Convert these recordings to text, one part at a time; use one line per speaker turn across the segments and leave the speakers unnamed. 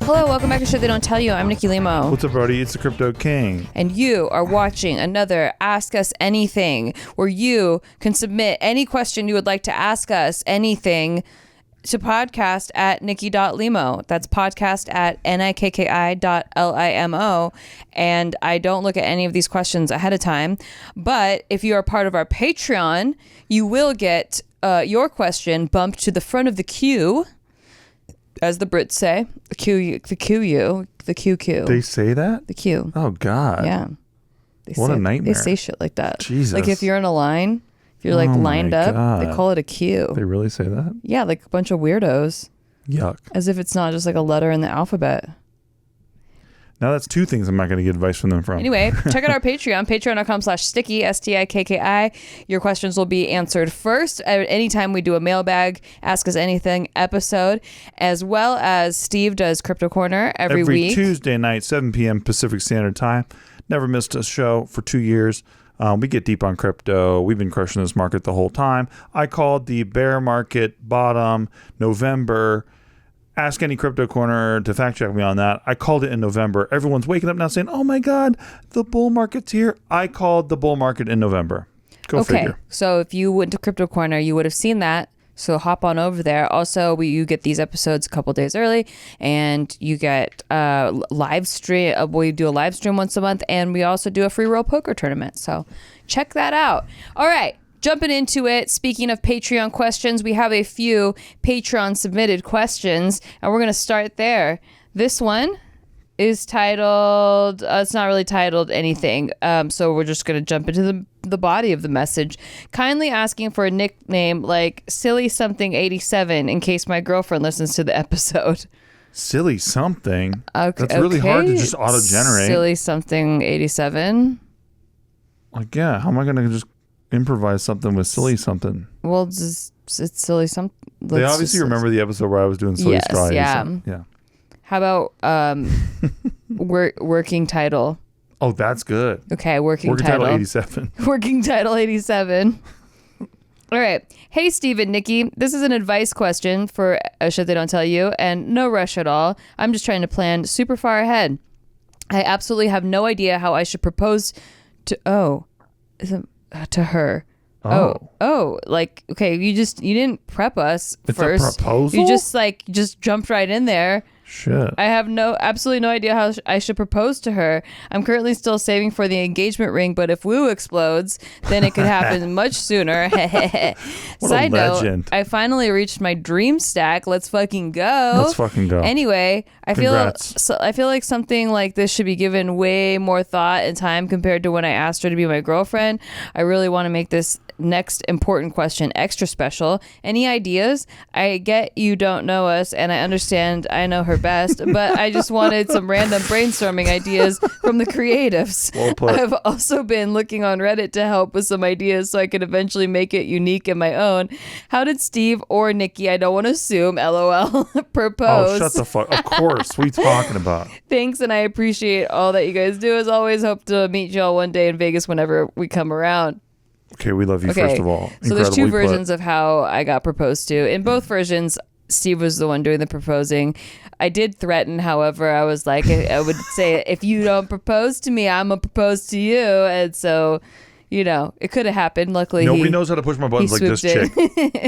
Hello, welcome back to Shit They Don't Tell You. I'm Nikki Limo.
What's up, Brody? It's the Crypto King.
And you are watching another Ask Us Anything, where you can submit any question you would like to ask us, anything, to podcast at nikki.limo. That's podcast at nikki.limo. And I don't look at any of these questions ahead of time. But if you are part of our Patreon, you will get your question bumped to the front of the queue, as the Brits say. The QQ.
They say that?
The queue.
Oh, God.
Yeah.
What a nightmare.
They say shit like that.
Jesus.
Like if you're in a line, if you're like lined up,
God.
they call it a queue.
They really say that?
Yeah, like a bunch of weirdos.
Yuck.
As if it's not just like a letter in the alphabet.
Now that's two things I'm not going to get advice from them from.
Anyway, check out our Patreon, patreon.com/sticky, STIKKI. Your questions will be answered first at any time we do a mailbag, Ask Us Anything episode, as well as Steve does Crypto Corner every week.
Tuesday night, 7 p.m. Pacific Standard Time. Never missed a show for 2 years. We get deep on crypto. We've been crushing this market the whole time. I called the bear market bottom November. Ask any Crypto Corner to fact check me on that. I called it in November. Everyone's waking up now saying, oh my God, the bull market's here. I called the bull market in November. Go figure.
So if you went to Crypto Corner, you would have seen that. So hop on over there. Also, you get these episodes a couple days early, and you get live stream. We do a live stream once a month, and we also do a free roll poker tournament. So check that out. All right. Jumping into it, speaking of Patreon questions, we have a few Patreon submitted questions, and we're going to start there. This one is titled, it's not really titled anything, so we're just going to jump into the body of the message. Kindly asking for a nickname like Silly Something 87 in case my girlfriend listens to the episode.
Silly Something? Okay, that's really hard to just auto-generate.
Silly Something 87?
Like, yeah, how am I going to just improvise something with Silly Something?
Well, it's Silly Something.
They obviously remember the episode where I was doing Silly Straw.
Yeah.
Yeah.
How about working title?
Oh, that's good.
Okay, working title
87.
Working title 87. All right. Hey, Steve and Nikki. This is an advice question for a Shit They Don't Tell You, and no rush at all. I'm just trying to plan super far ahead. I absolutely have no idea how I should propose to her. Oh, like, okay, you didn't prep us
it's
first.
It's a proposal?
You just jumped right in there.
Shit.
I have absolutely no idea how I should propose to her. I'm currently still saving for the engagement ring, but if Woo explodes, then it could happen much sooner. Side note, I finally reached my dream stack. Let's fucking go.
Let's fucking go.
Anyway, I feel
Congrats.
like something like this should be given way more thought and time compared to when I asked her to be my girlfriend. I really want to make this next important question extra special. Any ideas? I get you don't know us, and I understand I know her best, but I just wanted some random brainstorming ideas from the creatives.
Well put.
I've also been looking on Reddit to help with some ideas so I could eventually make it unique in my own. How did Steve or Nikki, I don't want to assume, LOL, propose?
Oh, shut the fuck. Of course. What are you talking about?
Thanks, and I appreciate all that you guys do. As always, hope to meet y'all one day in Vegas whenever we come around.
Okay, we love you, first of all.
So there's two versions of how I got proposed to. In both versions, Steve was the one doing the proposing. I did threaten, however. I was like, I would say, if you don't propose to me, I'm going to propose to you. And so, it could have happened. Luckily,
nobody knows how to push my buttons like this chick.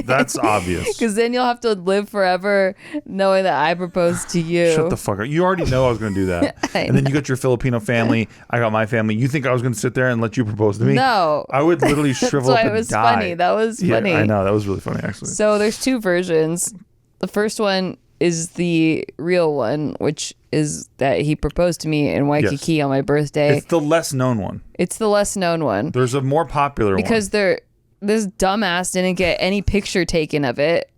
That's obvious.
Because then you'll have to live forever knowing that I proposed to you.
Shut the fuck up. You already know I was going to do that. And then you got your Filipino family. I got my family. You think I was going to sit there and let you propose to me?
No.
I would literally shrivel up and die.
That's why it was funny. That was funny.
Yeah, I know. That was really funny, actually.
So there's two versions. The first one is the real one, which is that he proposed to me in Waikiki on my birthday.
It's the less known one.
It's the less known one.
There's a more popular
because
one.
This dumbass didn't get any picture taken of it.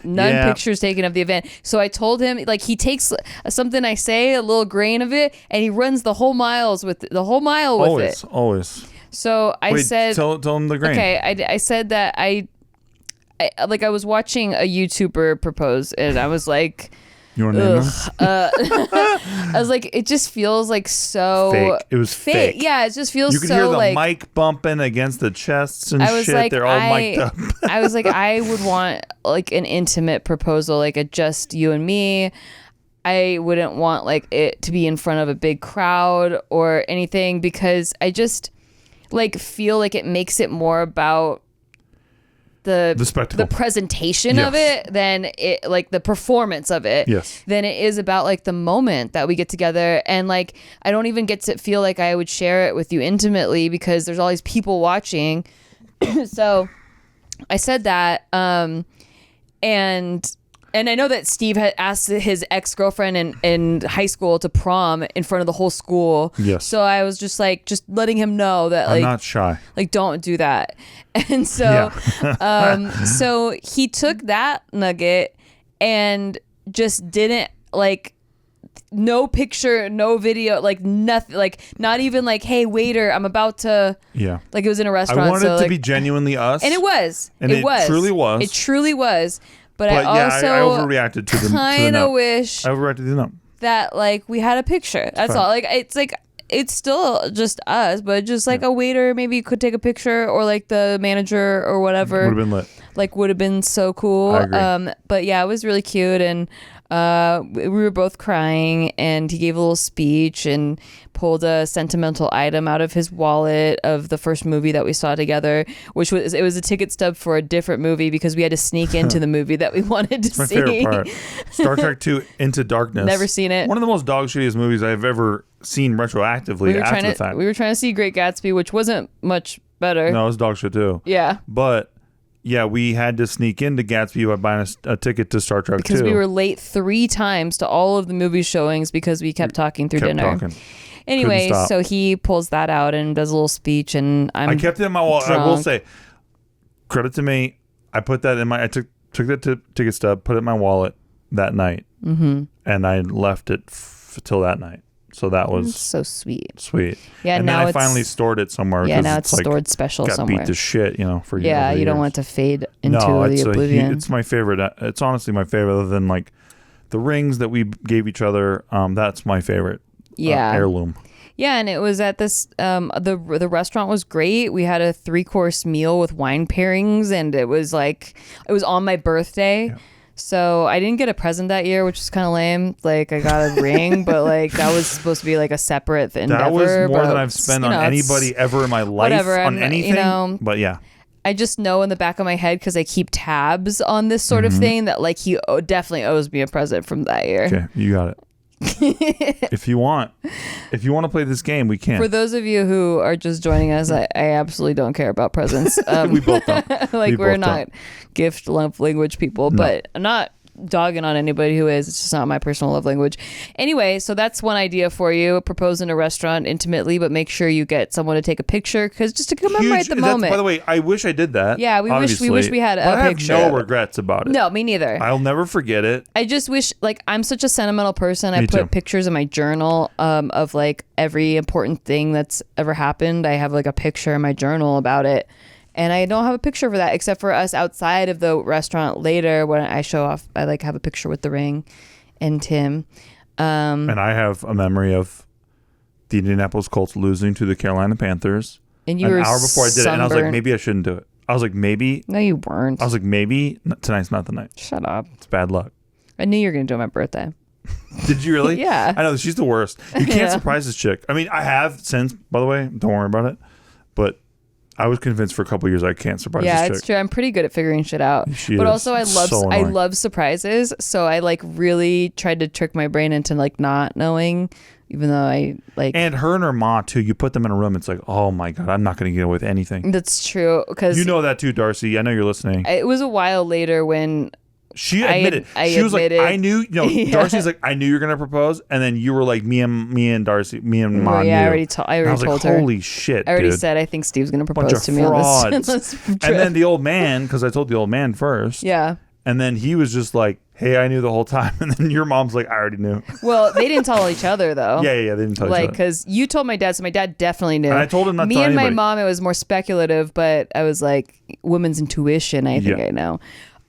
None pictures taken of the event. So I told him, like, he takes something I say, a little grain of it, and he runs the whole mile with it.
Always.
So I said,
tell him the grain.
Okay, I said that I was watching a YouTuber propose, and I was like,
you want to name them?
I was like, it just feels like so
fake. It was fake.
Yeah, it just feels so.
You could hear the
like,
mic bumping against the chests and shit.
Like,
they're all mic'd up.
I was like, I would want like an intimate proposal, like a just you and me. I wouldn't want like it to be in front of a big crowd or anything, because I just like feel like it makes it more about the
spectacle,
the presentation of it than it like the performance of it.
Yes.
Than it is about like the moment that we get together. And like I don't even get to feel like I would share it with you intimately because there's all these people watching. So I said that, and I know that Steve had asked his ex-girlfriend in high school to prom in front of the whole school.
Yes.
So I was just letting him know that
I'm not shy.
Like, don't do that. And so, so he took that nugget and just didn't like, no picture, no video, like nothing, like not even like, hey waiter, I'm about to. Yeah. Like it was in a restaurant.
I wanted it to be genuinely us.
And it was.
And it truly was.
It truly was. But I also
I overreacted to the
kind of wish
I overreacted to the note.
that like we had a picture. That's all. Like it's still just us, but just like a waiter maybe could take a picture, or like the manager or whatever.
Would have been lit.
Like would have been so cool.
I agree.
But yeah, it was really cute, and we were both crying, and he gave a little speech and pulled a sentimental item out of his wallet of the first movie that we saw together, which was a ticket stub for a different movie because we had to sneak into the movie that we wanted to see.
My favorite part. Star Trek II Into Darkness.
Never seen it.
One of the most dog shittiest movies I've ever seen retroactively after the fact.
We were trying to see Great Gatsby, which wasn't much better.
No, it was dog shit too.
Yeah.
But yeah, we had to sneak into Gatsby by buying a ticket to Star Trek
because
2.
we were late 3 times to all of the movie showings because we kept talking through dinner. Anyway, so he pulls that out and does a little speech, and I
kept it in my wallet. I will say, credit to me, I put that in my. I took the ticket stub, put it in my wallet that night, and I left it till that night. So that was
so sweet.
Sweet.
Yeah,
and
now
then I finally stored it somewhere.
Yeah, now it's
like
stored special
got
somewhere.
Beat to shit, for
yeah. You don't want it to fade into the oblivion.
It's my favorite. It's honestly my favorite, other than like the rings that we gave each other. That's my favorite. Heirloom.
Yeah, and it was at this the restaurant was great. We had a 3-course meal with wine pairings, and it was on my birthday. Yeah. So I didn't get a present that year, which is kind of lame. Like I got a ring, but like that was supposed to be like a separate endeavor.
That was more than I've spent on anybody ever in my life on anything. But yeah.
I just know in the back of my head, because I keep tabs on this sort of thing, that like he definitely owes me a present from that year.
Okay, you got it. If you want to play this game, we can.
For those of you who are just joining us, I absolutely don't care about presents.
We both don't.
We're not gift love language people, but I'm not dogging on anybody who is. It's just not my personal love language. Anyway, so that's one idea for you. Propose in a restaurant intimately, but make sure you get someone to take a picture, because just to commemorate the moment.
By the way, I wish I did that.
Yeah, we wish we had a picture.
I have no regrets about it.
No, me neither.
I'll never forget it.
I just wish, like, I'm such a sentimental person. I put pictures in my journal of like every important thing that's ever happened. I have like a picture in my journal about it. And I don't have a picture for that, except for us outside of the restaurant later when I show off. I like have a picture with the ring and Tim.
And I have a memory of the Indianapolis Colts losing to the Carolina Panthers.
And you
an
were
hour before I did it, and I was like, maybe I shouldn't do it. I was like, maybe.
No, you weren't.
I was like, maybe tonight's not the night.
Shut up.
It's bad luck.
I knew you were going to do it on my birthday.
Did you really?
Yeah.
I know, she's the worst. You can't surprise this chick. I mean, I have since, by the way. Don't worry about it. But I was convinced for a couple of years I can't surprise this chick.
Yeah, it's true. I'm pretty good at figuring shit out.
But
also I love surprises. So I like really tried to trick my brain into like not knowing, even though I like.
And her and her ma too. You put them in a room. It's like, oh my God, I'm not going to get away with anything.
That's true. Because
you know that too, Darcy. I know you're listening.
It was a while later when.
She admitted. She was like, I knew. Yeah. Darcy's like, I knew you were gonna propose, and then you were like, me and Darcy, me and Mom.
Yeah,
knew.
I already told her.
Holy shit!
I already
dude.
said I think Steve's gonna propose
Bunch
to
of
me
frauds.
on this trip.
And then the old man, because I told the old man first.
Yeah.
And then he was just like, hey, I knew the whole time. And then your mom's like, I already knew.
Well, they didn't tell each other though.
Yeah, they didn't tell each other.
Like, because you told my dad, so my dad definitely knew.
And I told him not to
Me
tell
and
anybody.
my mom, it was more speculative, but I was like, women's intuition. I think I know.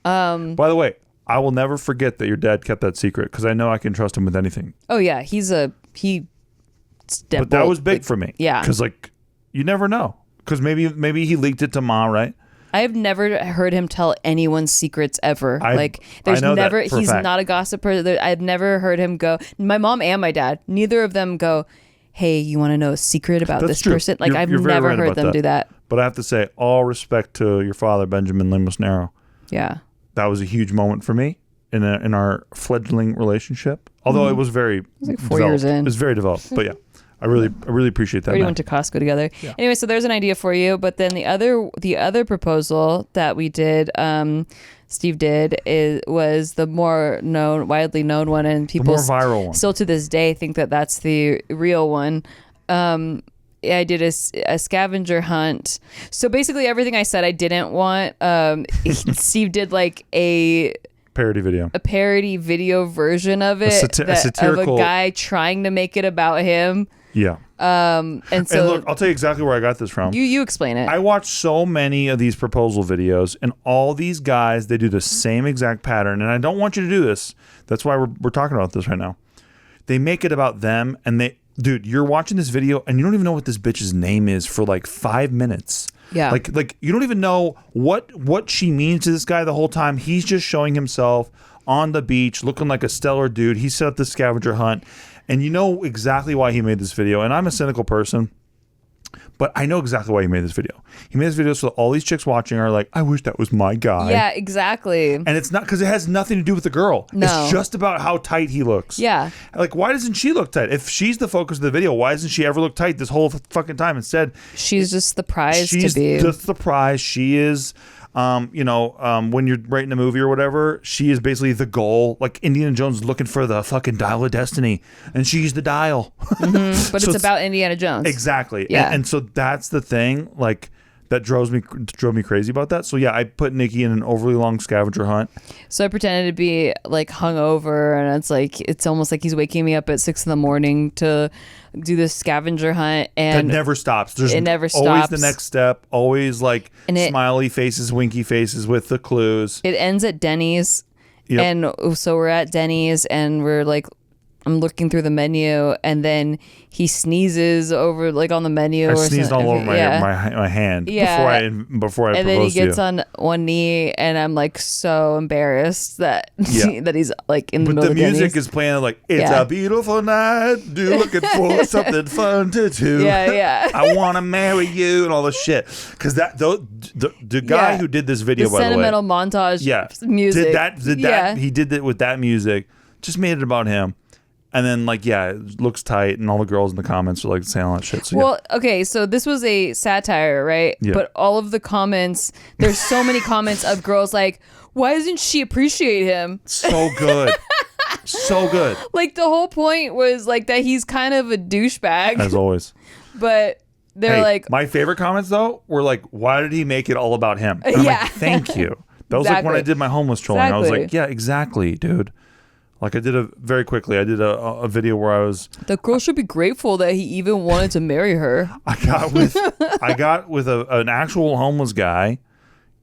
By the way, I will never forget that your dad kept that secret, because I know I can trust him with anything.
Oh yeah,
but that was big for me.
Yeah,
because like you never know, because maybe he leaked it to Ma, right?
I've never heard him tell anyone's secrets ever. There's
I know
never,
that for a
he's
fact.
not a gossiper. I've never heard him go, my mom and my dad, neither of them go, hey, you want to know a secret about
That's
this
true.
person? Like, I've
You're very
never
right
heard
about
them do that.
But I have to say, all respect to your father, Benjamin Limosnero.
Yeah.
That was a huge moment for me in our fledgling relationship. Although it was very,
like 4 years in.
It was very developed. But yeah, I really appreciate that.
We
man.
went to Costco together.
Yeah.
Anyway, so there's an idea for you. But then the other proposal that we did, Steve did, was the more widely known one, and people
more viral one.
still to this day think that that's the real one. I did a scavenger hunt. So basically everything I said I didn't want, Steve did like a
parody
video version of it,
a satirical
of a guy trying to make it about him.
Yeah.
And so
And look, I'll tell you exactly where I got this from.
you explain it.
I watch so many of these proposal videos, and all these guys, they do the same exact pattern. And I don't want you to do this. That's why we're talking about this right now. They make it about them, and dude, you're watching this video, and you don't even know what this bitch's name is for like 5 minutes.
Yeah.
Like you don't even know what she means to this guy the whole time. He's just showing himself on the beach, looking like a stellar dude. He set up the scavenger hunt, and you know exactly why he made this video. And I'm a cynical person, but I know exactly why he made this video. He made this video so all these chicks watching are like, I wish that was my guy.
Yeah, exactly.
And it's not because it has nothing to do with the girl.
No.
It's just about how tight he looks.
Yeah.
Like, why doesn't she look tight? If she's the focus of the video, why doesn't she ever look tight this whole fucking time? Instead,
She's just the prize
she's
to be.
just the prize. She is, when you're writing a movie or whatever, she is basically the goal. Like Indiana Jones looking for the fucking dial of destiny, and she's the dial.
But
So
it's about Indiana Jones.
Exactly.
Yeah.
And so that's the thing. Like, that drove me crazy about that. So yeah, I put Nikki in an overly long scavenger hunt.
So I pretended to be like hungover, and it's almost like he's waking me up at 6 a.m. to do this scavenger hunt, and
That never stops. There's
it never
always
stops.
the next step. Always like
And
smiley faces, winky faces with the clues.
it ends at Denny's.
Yep.
And so we're at Denny's, and we're like, I'm looking through the menu, and then he sneezes over like on the menu.
I
or
sneezed
something.
all over my hand
Yeah.
before I
And then he
proposed to you.
gets on one knee, and I'm like so embarrassed that
Yeah.
that he's like in the
But
middle
the
of
music
Denny's.
is playing like, it's
Yeah.
a beautiful night, do looking for something fun to do.
Yeah, yeah.
I want to marry you and all this shit. Because the guy
Yeah.
who did this video,
The
by the way,
sentimental montage music.
did that he did it with that music, just made it about him. And then like, yeah, it looks tight, and all the girls in the comments are like saying all that shit. So
Well, okay, so this was a satire, right?
Yeah.
But all of the comments, there's so many comments of girls like, why doesn't she appreciate him?
so good. So good.
Like the whole point was like that he's kind of a douchebag,
As always.
but they're
Hey,
like,
my favorite comments though were like, why did he make it all about him? And I'm
Yeah.
like, thank you. That was like when I
Exactly.
did my homeless trolling. I was
Exactly.
like, yeah, exactly, dude. Like I did a video where I
the girl should be grateful that he even wanted to marry her.
I got with an actual homeless guy,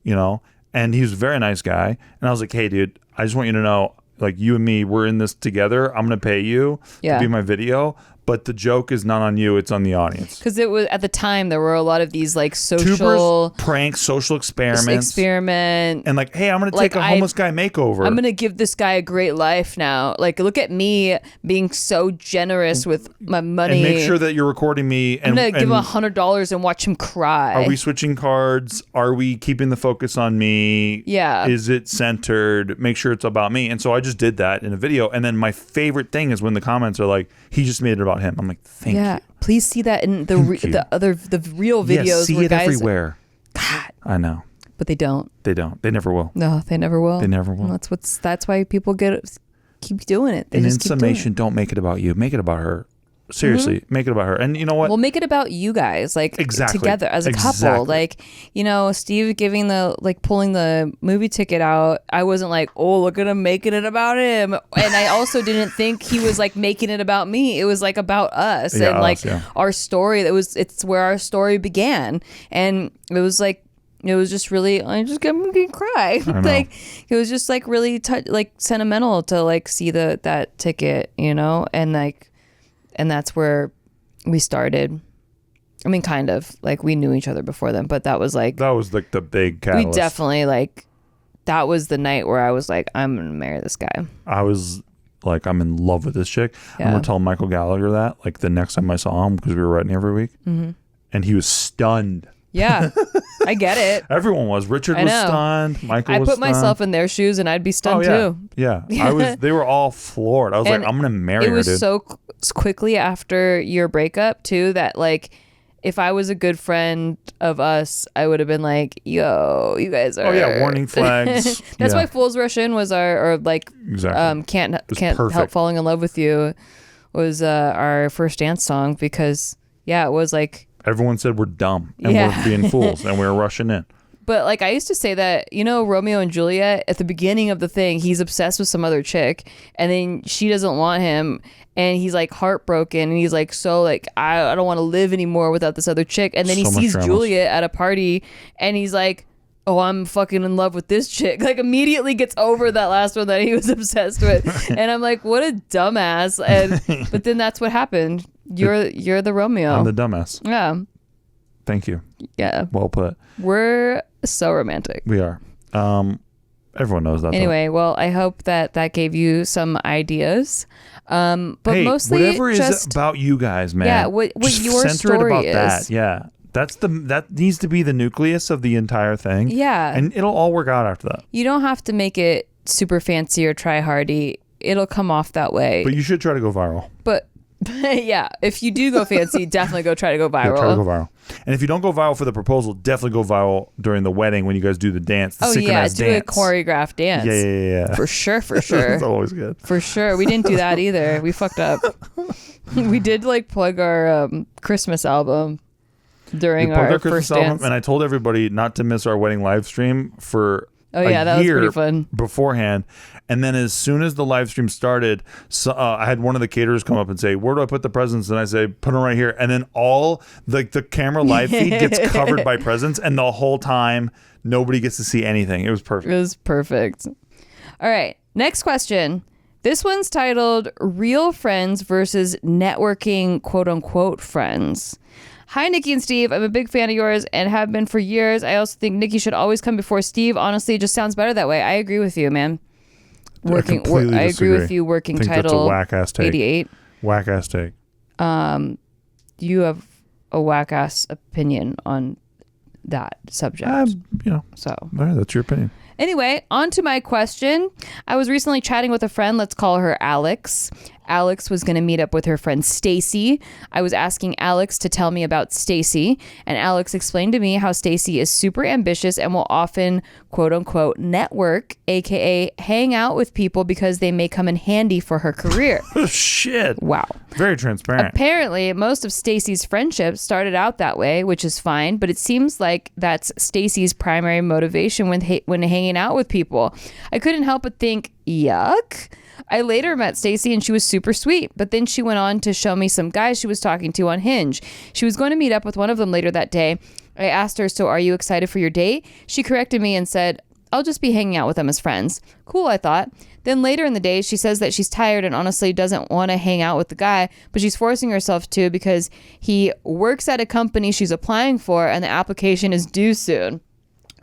and he was a very nice guy. And I was like, hey, dude, I just want you to know, like, you and me, we're in this together. I'm going to pay you
Yeah.
to be my video. But the joke is not on you. It's on the audience.
Because it was at the time there were a lot of these like
Tubers,
social
pranks, social experiments.
and
And like, hey, I'm going to
Like,
take a homeless guy makeover.
I'm gonna give this guy a great life now. Like, look at me being so generous with my money.
and make sure that you're recording me.
I'm
And,
gonna give him
and
$100 and watch him cry.
are we switching cards? Are we keeping the focus on me?
Yeah.
Is it centered? Make sure it's about me. And so I just did that in a video. And then my favorite thing is when the comments are like, he just made it about him. I'm like, thank
yeah,
you.
please see that in the
you.
the real videos
Yes, see
where
it
guys.
everywhere.
God,
I know.
but they don't.
They don't. They never will.
No, they never will.
They never will.
And that's why people keep doing it. They
And in
just keep doing
summation, don't make it about you. Make it about her. Seriously, make it about her. And you know what?
Well, make it about you guys, like
Exactly.
together as a
Exactly.
couple. Like, Steve giving pulling the movie ticket out. I wasn't like, oh, look at him making it about him. And I also didn't think he was like making it about me. It was like about us
Yeah,
and like
us, yeah.
our story. It's where our story began. And it was like, it was just really, I'm gonna cry. Like, it was just like really like sentimental to like see that ticket, and like. And that's where we started. I mean, kind of. Like, we knew each other before then, but that was like
the big catalyst.
We definitely, like, that was the night where I was like, I'm going to marry this guy.
I was like, I'm in love with this chick.
Yeah.
I'm going to tell Michael Gallagher that, like, the next time I saw him, because we were writing every week. Mm-hmm. And he was stunned.
Yeah, I get it.
Everyone was. Richard was stunned. Michael was stunned.
I put myself in their shoes and I'd be stunned too.
Yeah. They were all floored. I was like, I'm going to marry her, dude.
It was so quickly after your breakup too that, like, if I was a good friend of us, I would have been like, yo, you guys are...
Oh, yeah, warning flags.
That's why Fools Rush In was
exactly.
Can't Help Falling in Love with You was our first dance song because, it was like...
Everyone said we're dumb and we're being fools and we're rushing in.
But, like, I used to say that, Romeo and Juliet, at the beginning of the thing, he's obsessed with some other chick, and then she doesn't want him, and he's, like, heartbroken, and he's like, so, like, I don't want to live anymore without this other chick. And then he sees Juliet at a party, and he's like, oh, I'm fucking in love with this chick. Like, immediately gets over that last one that he was obsessed with. And I'm like, what a dumbass. But then that's what happened. You're the Romeo.
I'm the dumbass.
Yeah.
Thank you.
Yeah.
Well put.
We're so romantic.
We are. Everyone knows that.
Anyway, well, I hope that gave you some ideas. But mostly
whatever is about you guys, man.
Yeah, what your
center
story
it about
is.
that. Yeah. That needs to be the nucleus of the entire thing.
Yeah.
And it'll all work out after that.
You don't have to make it super fancy or try hardy. It'll come off that way.
But you should try to go viral.
But yeah, if you do go fancy, definitely try to go viral.
Yeah, try to go viral. And if you don't go viral for the proposal, definitely go viral during the wedding when you guys do the dance, the synchronized
do
dance.
a choreographed dance.
Yeah.
For sure.
It's always good.
For sure. We didn't do that either. We fucked up. We did, like, plug our Christmas album during our first dance.
And I told everybody not to miss our wedding live stream for
that was pretty fun
beforehand. And then as soon as the live stream started, I had one of the caterers come up and say, where do I put the presents? And I say, put them right here. And then all the camera live feed gets covered by presents. And the whole time, nobody gets to see anything. It was perfect.
It was perfect. All right. Next question. This one's titled Real Friends versus Networking quote unquote friends. Hi, Nikki and Steve. I'm a big fan of yours and have been for years. I also think Nikki should always come before Steve. Honestly, it just sounds better that way. I agree with you, man. I agree with you. Working title. That's a
whack-ass take.
88.
Whack-ass take.
You have a whack-ass opinion on that subject.
So that's your opinion.
Anyway, on to my question. I was recently chatting with a friend. Let's call her Alex. Alex was going to meet up with her friend Stacy. I was asking Alex to tell me about Stacy, and Alex explained to me how Stacy is super ambitious and will often, quote unquote, network, aka hang out with people because they may come in handy for her career.
Shit.
Wow.
Very transparent.
Apparently, most of Stacy's friendships started out that way, which is fine, but it seems like that's Stacy's primary motivation when hanging out with people. I couldn't help but think, yuck. I later met Stacy and she was super sweet, but then she went on to show me some guys she was talking to on Hinge. She was going to meet up with one of them later that day. I asked her, so are you excited for your date? She corrected me and said, I'll just be hanging out with them as friends. Cool, I thought. Then later in the day, she says that she's tired and honestly doesn't want to hang out with the guy, but she's forcing herself to because he works at a company she's applying for and the application is due soon.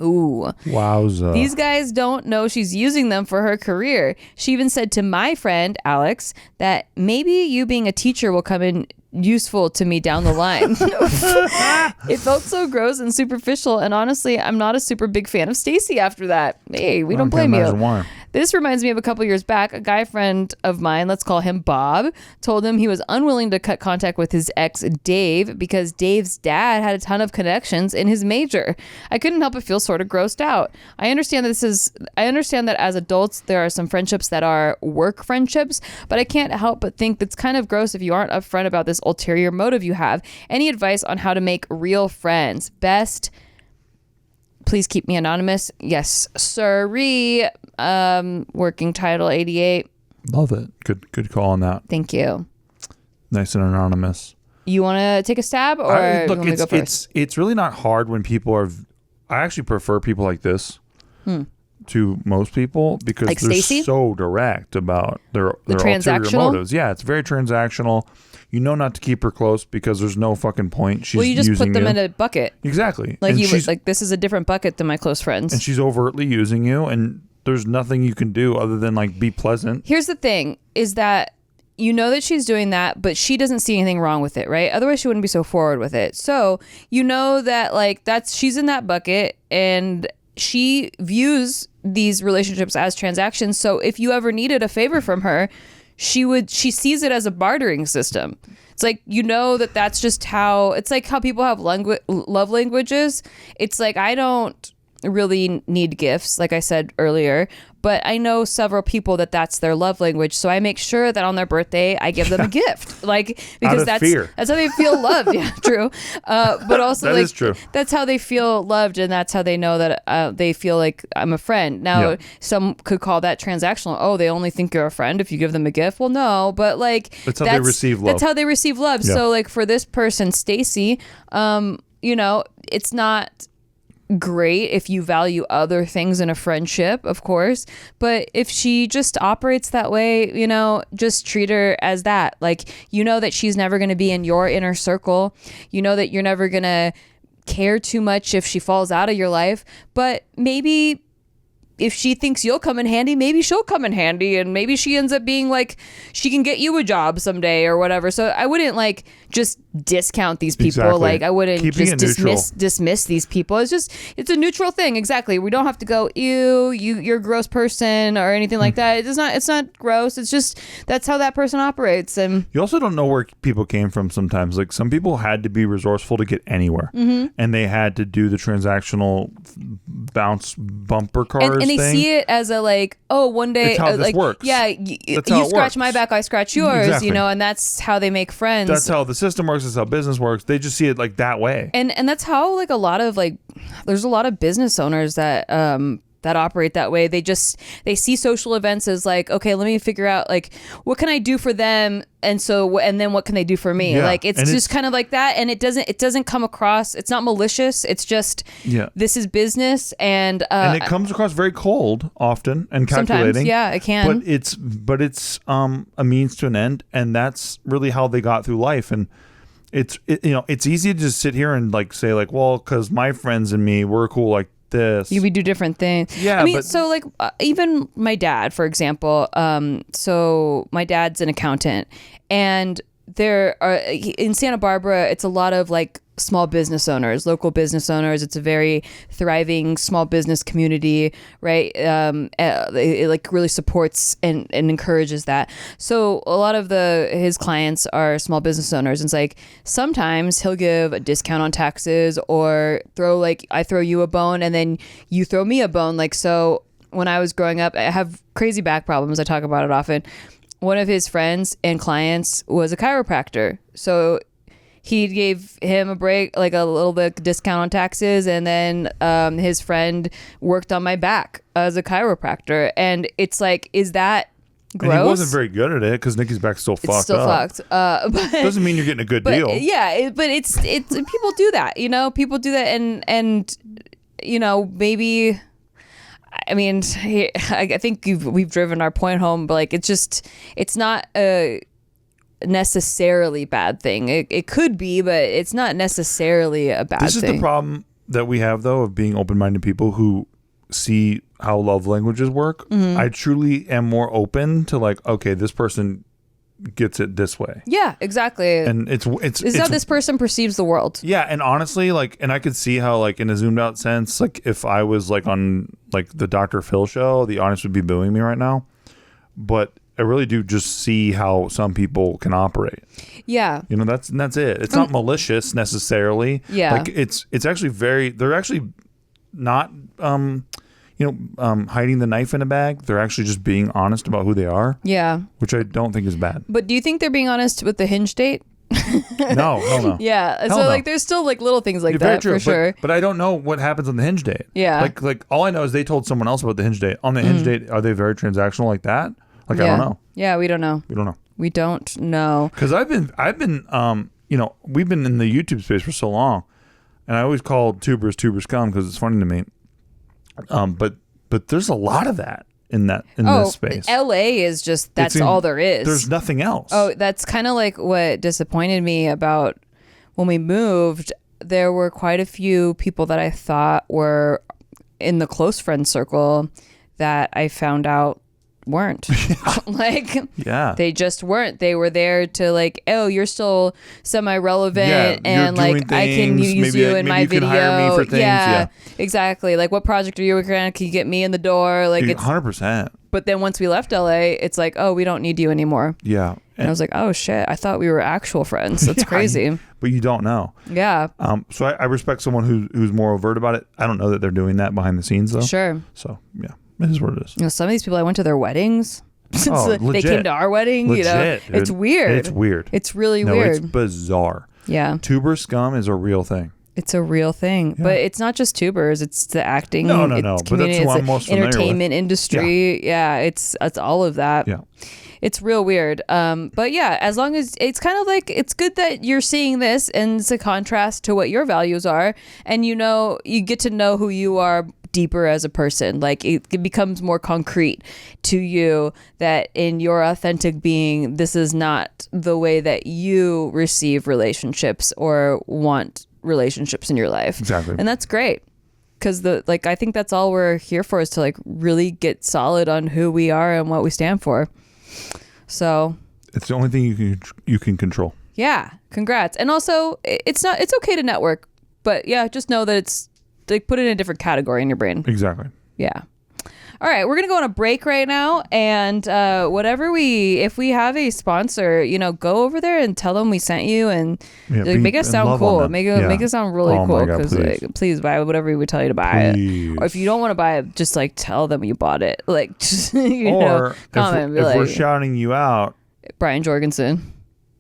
Ooh.
Wowza.
These guys don't know she's using them for her career. She even said to my friend, Alex, that maybe you being a teacher will come in useful to me down the line. It felt so gross and superficial, and honestly, I'm not a super big fan of Stacy after that. Hey, we don't blame you.
Why.
This reminds me of a couple years back. A guy friend of mine, let's call him Bob, told him he was unwilling to cut contact with his ex, Dave, because Dave's dad had a ton of connections in his major. I couldn't help but feel sort of grossed out. I understand that as adults, there are some friendships that are work friendships, but I can't help but think that's kind of gross if you aren't upfront about this ulterior motive you have. Any advice on how to make real friends? Best. Please keep me anonymous. Yes, sirree. Working title 88.
Love it. Good call on that.
Thank you.
Nice and anonymous.
You want to take a stab or
look,
you want to go first?
It's really not hard when people are. I actually prefer people like this to most people because
like
they're
Stacey?
so direct about their ulterior
transactional
motives. Yeah, it's very transactional. you know not to keep her close because there's no fucking point. She's
well, you just
using
put them
you.
in a bucket.
Exactly.
Like
And
you
she's-
would, like, this is a different bucket than my close friends.
and she's overtly using you, and there's nothing you can do other than like be pleasant.
Here's the thing is that you know that she's doing that, but she doesn't see anything wrong with it, right? Otherwise she wouldn't be so forward with it. So you know that like she's in that bucket and she views these relationships as transactions. So if you ever needed a favor from her, she sees it as a bartering system. It's like, you know, that's just how, it's like how people have love languages. It's like, I don't really need gifts, like I said earlier, but I know several people that's their love language. So I make sure that on their birthday I give them a gift, like, because that's how they feel loved. Yeah, true. But also
That
like
is true.
that's how they feel loved, and that's how they know that they feel like I'm a friend. Now, some could call that transactional. Oh, they only think you're a friend if you give them a gift. Well, no, but like
That's how they receive love.
That's how they receive love.
Yeah.
So like for this person, Stacy, you know, it's not great if you value other things in a friendship, of course, but if she just operates that way, you know, just treat her as that. Like, you know that she's never going to be in your inner circle. You know that you're never going to care too much if she falls out of your life, but maybe if she thinks you'll come in handy, maybe she'll come in handy, and maybe she ends up being like, she can get you a job someday or whatever. So I wouldn't like just discount these people.
Exactly.
Like I wouldn't
Keeping
just
it
dismiss these people. It's a neutral thing. Exactly. We don't have to go, ew, you're a gross person or anything like that. It's not gross. It's just, that's how that person operates. And
You also don't know where people came from sometimes. Like some people had to be resourceful to get anywhere, and they had to do the transactional bounce bumper cars
and they
thing.
see it as a like, oh, one day,
It's how this
like,
works.
yeah,
That's how
you
it
scratch
works.
my back, I scratch yours,
Exactly.
you know, and that's how they make friends.
That's how the system works. That's how business works. They just see it like that way.
And that's how like a lot of like, there's a lot of business owners that that operate that way. They see social events as like, okay, let me figure out like what can I do for them, and then what can they do for me?
Yeah.
Like it's
And
just kind of like that, and it doesn't come across. It's not malicious. It's just this is business, and
it comes across very cold often and calculating.
Sometimes, yeah, it can.
But it's a means to an end, and that's really how they got through life. And it's easy to just sit here and like say like, well, because my friends and me, we're cool like this.
We do different things.
Yeah,
I mean,
but-
so like even my dad, for example. So my dad's an accountant, and there are in Santa Barbara, it's a lot of like small business owners, local business owners. It's a very thriving small business community, right? It like really supports and encourages that. So a lot of his clients are small business owners. And it's like sometimes he'll give a discount on taxes, or I throw you a bone and then you throw me a bone. Like, so when I was growing up, I have crazy back problems. I talk about it often. One of his friends and clients was a chiropractor. So he gave him a break, like a little bit discount on taxes, and then his friend worked on my back as a chiropractor. And it's like, is that gross?
And he wasn't very good at it because Nikki's back's still fucked
It's still
up.
fucked. But
Doesn't mean you're getting a good deal.
yeah, but it's people do that, you know. People do that, and you know, maybe. I mean, I think we've driven our point home, but like it's not a necessarily bad thing. It could be, but it's not necessarily a bad thing.
This is the problem that we have, though, of being open-minded people who see how love languages work.
Mm-hmm.
I truly am more open to like, okay, this person gets it this way.
Yeah, exactly.
And it's
this is how this person perceives the world.
Yeah, and honestly, like, and I could see how, like, in a zoomed out sense, like, if I was like on like the Dr. Phil show, the audience would be booing me right now. But I really do just see how some people can operate.
Yeah.
You know, that's it. It's not malicious necessarily.
Yeah.
Like it's actually they're actually not hiding the knife in a bag. They're actually just being honest about who they are.
Yeah.
Which I don't think is bad.
But do you think they're being honest with the hinge date?
No, hell no.
Yeah.
Hell
So
no.
like there's still like little things like
Very
that
true,
for sure.
But I don't know what happens on the hinge date.
Yeah.
Like all I know is they told someone else about the hinge date. On the hinge date, are they very transactional like that? Like I don't know.
Yeah, we don't know.
We don't know.
We don't know.
Because I've been we've been in the YouTube space for so long, and I always call tubers scum because it's funny to me. But there's a lot of that in this space.
LA is just, that's all there is.
There's nothing else.
Oh, that's kind of like what disappointed me about when we moved. There were quite a few people that I thought were in the close friend circle that I found out weren't. Like, they just weren't. They were there to like, oh, you're still semi-relevant, and like I can use you in my video. Hire me for things. Yeah, exactly. Like, what project are you working on? Can you get me in the door? Like, it's
100%.
But then once we left LA, it's like, oh, we don't need you anymore.
Yeah.
And I was like, oh shit, I thought we were actual friends. That's crazy.
But you don't know.
Yeah.
So I respect someone who's more overt about it. I don't know that they're doing that behind the scenes though.
Sure.
So yeah, it is what it is.
You know, some of these people, I went to their weddings.
Oh,
they came to our wedding.
Legit,
dude. It's weird.
It's weird.
It's really weird.
It's bizarre.
Yeah.
Tuber scum is a real thing.
It's a real thing, but it's not just tubers. It's the acting.
No.
It's
But that's who I'm most familiar with.
Entertainment industry. Yeah. It's all of that.
Yeah.
It's real weird. But yeah, as long as it's kind of like, it's good that you're seeing this and it's a contrast to what your values are. And you get to know who you are deeper as a person. Like it becomes more concrete to you that in your authentic being, this is not the way that you receive relationships or want relationships in your life.
Exactly.
And that's great. Because I think that's all we're here for, is to like really get solid on who we are and what we stand for. So
it's the only thing you can control.
Yeah, congrats. And also, it's okay to network, but yeah, just know that it's like, put it in a different category in your brain.
Exactly.
Yeah. All right, we're gonna go on a break right now, and if we have a sponsor, go over there and tell them we sent you, and make us sound cool, make us sound really cool, because please buy whatever we tell you to buy it, or if you don't want to buy it, just like tell them you bought it, like just comment,
if we're shouting you out,
Brian Jorgensen.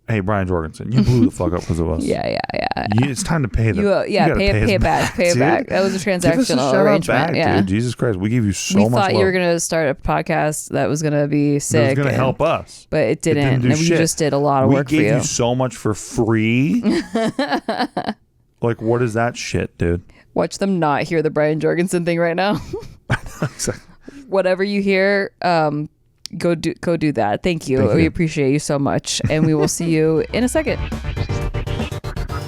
Hey, Brian Jorgensen, you blew the fuck up because of us.
Yeah.
It's time to pay them.
Pay it back. Pay it back. That was a transactional arrangement.
Yeah. Dude. Jesus Christ, we give you so much.
We thought
love.
you were going to start a podcast that was going to be sick.
It was going to help us.
But it didn't. And we just did a lot of work for you.
We gave you so much for free. Like, what is that shit, dude?
Watch them not hear the Brian Jorgensen thing right now.
Exactly.
Whatever you hear, go do that. Thank you. We appreciate you so much, and we will see you in a second.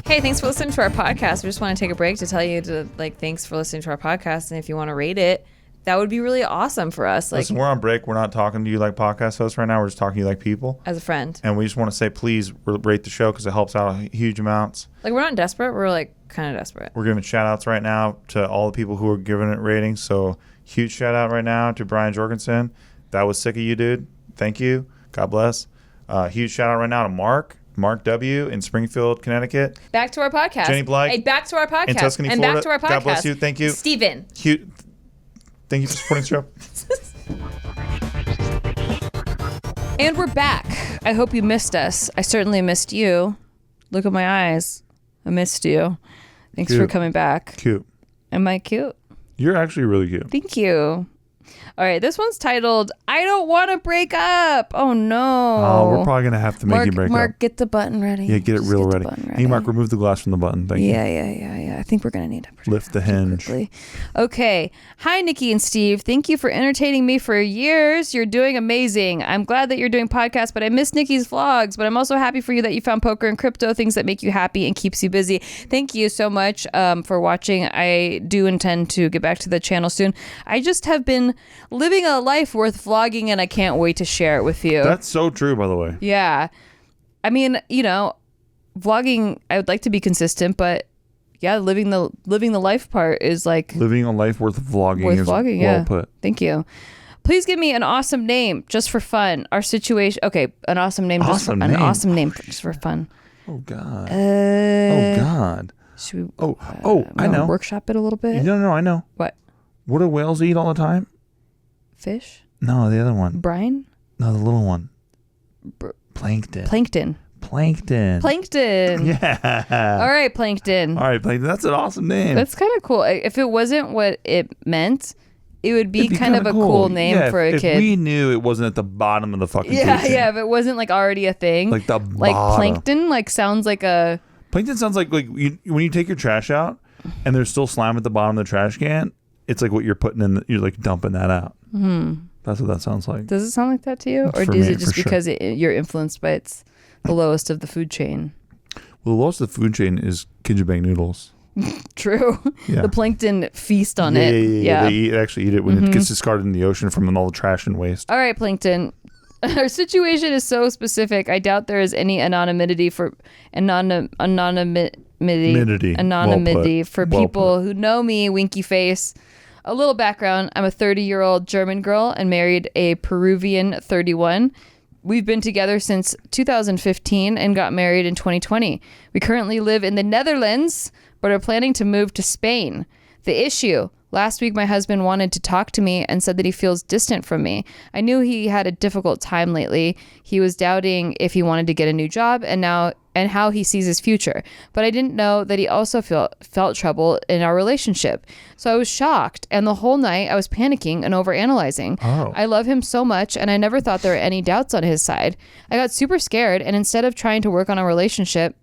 Hey, thanks for listening to our podcast. We just want to take a break to tell you thanks for listening to our podcast, and if you want to rate it, that would be really awesome for us.
Listen, we're on break. We're not talking to you like podcast hosts right now. We're just talking to you like people.
As a friend.
And we just want to say, please rate the show because it helps out huge amounts.
Like, we're not desperate. We're kind of desperate.
We're giving shout outs right now to all the people who are giving it ratings. So huge shout out right now to Brian Jorgensen. That was sick of you, dude. Thank you. God bless. Huge shout out right now to Mark W. in Springfield, Connecticut.
Back to our podcast.
Jenny Blyke.
Hey, back to our podcast.
In Tuscany,
and
Florida.
Back to our podcast.
God bless you. Thank you.
Steven.
Thank you for supporting the show.
And we're back. I hope you missed us. I certainly missed you. Look at my eyes. I missed you. Thanks for coming back.
Cute.
Am I cute?
You're actually really cute.
Thank you. All right, this one's titled, I Don't Want to Break Up. Oh, no.
Oh, we're probably going to have to make you break up.
Mark, get the button ready.
Yeah, get it real ready. Hey, Mark, remove the glass from the button. Thank you.
Yeah. I think we're going to need to
lift the hinge.
Quickly. Okay. Hi, Nikki and Steve. Thank you for entertaining me for years. You're doing amazing. I'm glad that you're doing podcasts, but I miss Nikki's vlogs. But I'm also happy for you that you found poker and crypto, things that make you happy and keeps you busy. Thank you so much for watching. I do intend to get back to the channel soon. I just have been living a life worth vlogging, and I can't wait to share it with you.
That's so true, by the way.
Yeah. I mean, vlogging, I would like to be consistent, but yeah, living the life part is like
living a life worth vlogging. Well put.
Thank you. Please give me an awesome name just for fun. Our situation. Okay, an awesome name just for fun.
Oh God. Oh God.
Should we?
I know.
Workshop it a little bit.
No, I know.
What?
What do whales eat all the time?
Fish?
No, the other one.
Brine?
No, the little one. Plankton. Yeah.
All right, Plankton.
That's an awesome name.
That's kind of cool. If it wasn't what it meant, it would be kind of a cool name for a kid.
If we knew it wasn't at the bottom of the fucking food chain.
If it wasn't already a thing.
Like the bottom.
Like Plankton, sounds like a...
Plankton sounds like when you take your trash out and there's still slime at the bottom of the trash can, it's like what you're putting in, you're like dumping that out. That's what that sounds like.
Does it sound like that to you? Or
For
is
me,
it just
for
because you're influenced by the lowest of the food chain?
Well, the lowest of the food chain is Kijibang noodles.
True.
Yeah.
The plankton feast on
Yeah,
it.
yeah. They actually eat it when it gets discarded in the ocean from all the trash and waste.
All right, plankton. Our situation is so specific. I doubt there is any anonymity for people who know me. Winky face. A little background. I'm a 30-year-old German girl and married a Peruvian 31. We've been together since 2015 and got married in 2020. We currently live in the Netherlands, but are planning to move to Spain. The issue: last week, my husband wanted to talk to me and said that he feels distant from me. I knew he had a difficult time lately. He was doubting if he wanted to get a new job and how he sees his future. But I didn't know that he also felt trouble in our relationship. So I was shocked. And the whole night I was panicking and overanalyzing.
Oh.
I love him so much, and I never thought there were any doubts on his side. I got super scared, and instead of trying to work on our relationship,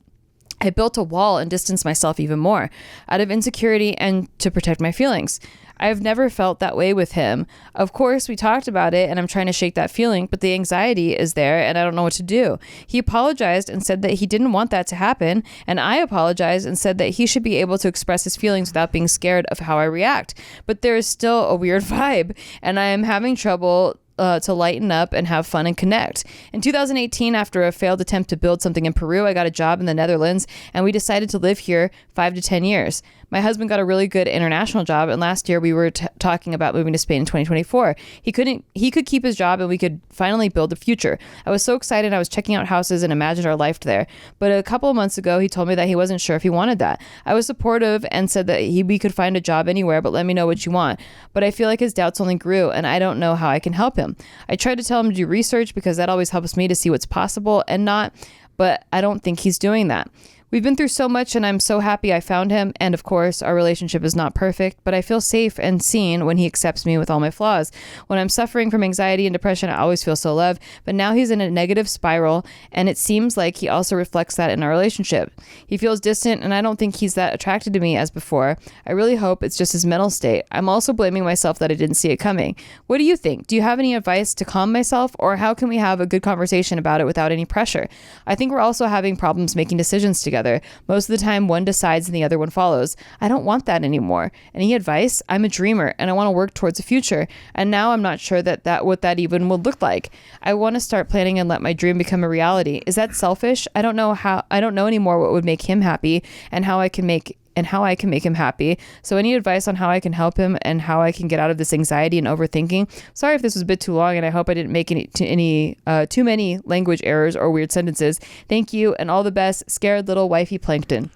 I built a wall and distanced myself even more out of insecurity and to protect my feelings. I've never felt that way with him. Of course, we talked about it and I'm trying to shake that feeling, but the anxiety is there and I don't know what to do. He apologized and said that he didn't want that to happen. And I apologized and said that he should be able to express his feelings without being scared of how I react. But there is still a weird vibe and I am having trouble to lighten up and have fun and connect. In 2018, after a failed attempt to build something in Peru, I got a job in the Netherlands and we decided to live here 5 to 10 years. My husband got a really good international job, and last year we were talking about moving to Spain in 2024. He could keep his job and we could finally build a future. I was so excited. I was checking out houses and imagined our life there. But a couple of months ago, he told me that he wasn't sure if he wanted that. I was supportive and said that we could find a job anywhere, but let me know what you want. But I feel like his doubts only grew and I don't know how I can help him. I tried to tell him to do research because that always helps me to see what's possible and not, but I don't think he's doing that. We've been through so much and I'm so happy I found him. And of course, our relationship is not perfect, but I feel safe and seen when he accepts me with all my flaws. When I'm suffering from anxiety and depression, I always feel so loved, but now he's in a negative spiral and it seems like he also reflects that in our relationship. He feels distant and I don't think he's that attracted to me as before. I really hope it's just his mental state. I'm also blaming myself that I didn't see it coming. What do you think? Do you have any advice to calm myself, or how can we have a good conversation about it without any pressure? I think we're also having problems making decisions together. Most of the time, one decides and the other one follows. I don't want that anymore. Any advice? I'm a dreamer and I want to work towards a future. And now I'm not sure what that even would look like. I want to start planning and let my dream become a reality. Is that selfish? I don't know anymore what would make him happy and how I can make him happy. So any advice on how I can help him and how I can get out of this anxiety and overthinking? Sorry if this was a bit too long and I hope I didn't make too many language errors or weird sentences. Thank you and all the best, scared little wifey Plankton.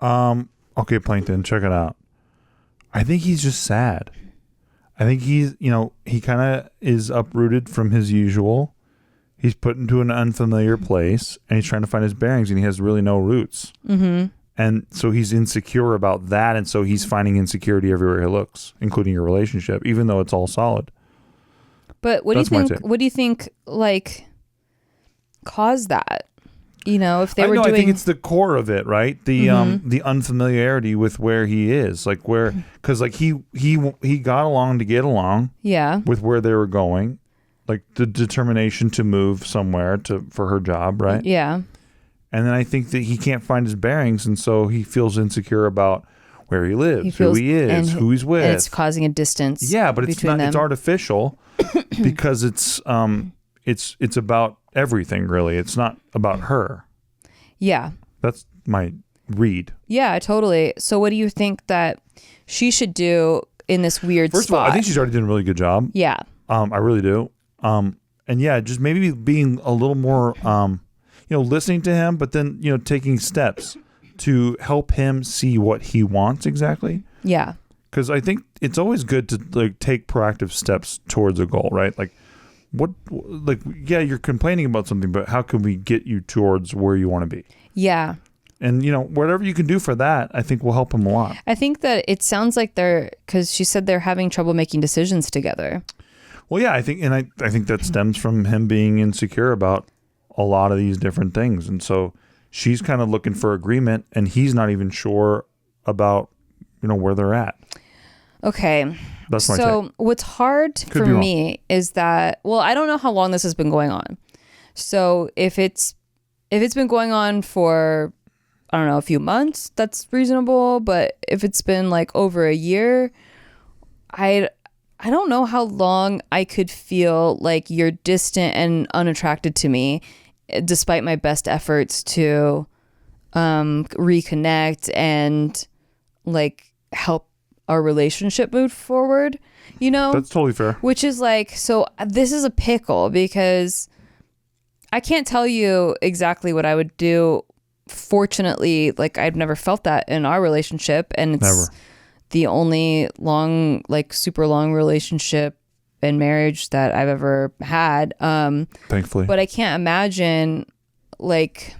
Okay, Plankton, check it out. I think he's just sad. I think he kind of is uprooted from his usual. He's put into an unfamiliar place and he's trying to find his bearings and he has really no roots. Mm-hmm. And so he's insecure about that. And so he's finding insecurity everywhere he looks, including your relationship, even though it's all solid.
But what do you think like caused that? If they were doing... I think
it's the core of it, right? The the unfamiliarity with where he is, because he got along to get along, with where they were going, like the determination to move somewhere for her job, right?
Yeah.
And then I think that he can't find his bearings, and so he feels insecure about where he lives, who he is, who he's with.
And it's causing a distance.
Yeah, but it's not. Them. It's artificial because it's about everything, really. It's not about her.
Yeah.
That's my read.
Yeah, totally. So what do you think that she should do in this weird spot?
First of all, I think she's already doing a really good job.
Yeah.
I really do. And yeah, just maybe being a little more... listening to him, but then, taking steps to help him see what he wants exactly.
Yeah.
Because I think it's always good to take proactive steps towards a goal, right? You're complaining about something, but how can we get you towards where you want to be?
Yeah.
And, whatever you can do for that, I think will help him a lot.
I think that it sounds like because she said they're having trouble making decisions together.
Well, yeah, I think that stems from him being insecure about a lot of these different things. And so she's kind of looking for agreement and he's not even sure about, where they're at.
Okay.
That's my
So
take.
what's hard for
be wrong.
me is that, well, I don't know how long this has been going on. So if it's been going on for, I don't know, a few months, that's reasonable. But if it's been like over a year, I don't know how long I could feel like you're distant and unattracted to me, despite my best efforts to reconnect and like help our relationship move forward, you know?
That's totally fair.
Which is like, so this is a pickle because I can't tell you exactly what I would do. Fortunately, like I've never felt that in our relationship, and it's
Never.
the only long, like super long relationship and marriage that I've ever had.
Thankfully.
But I can't imagine like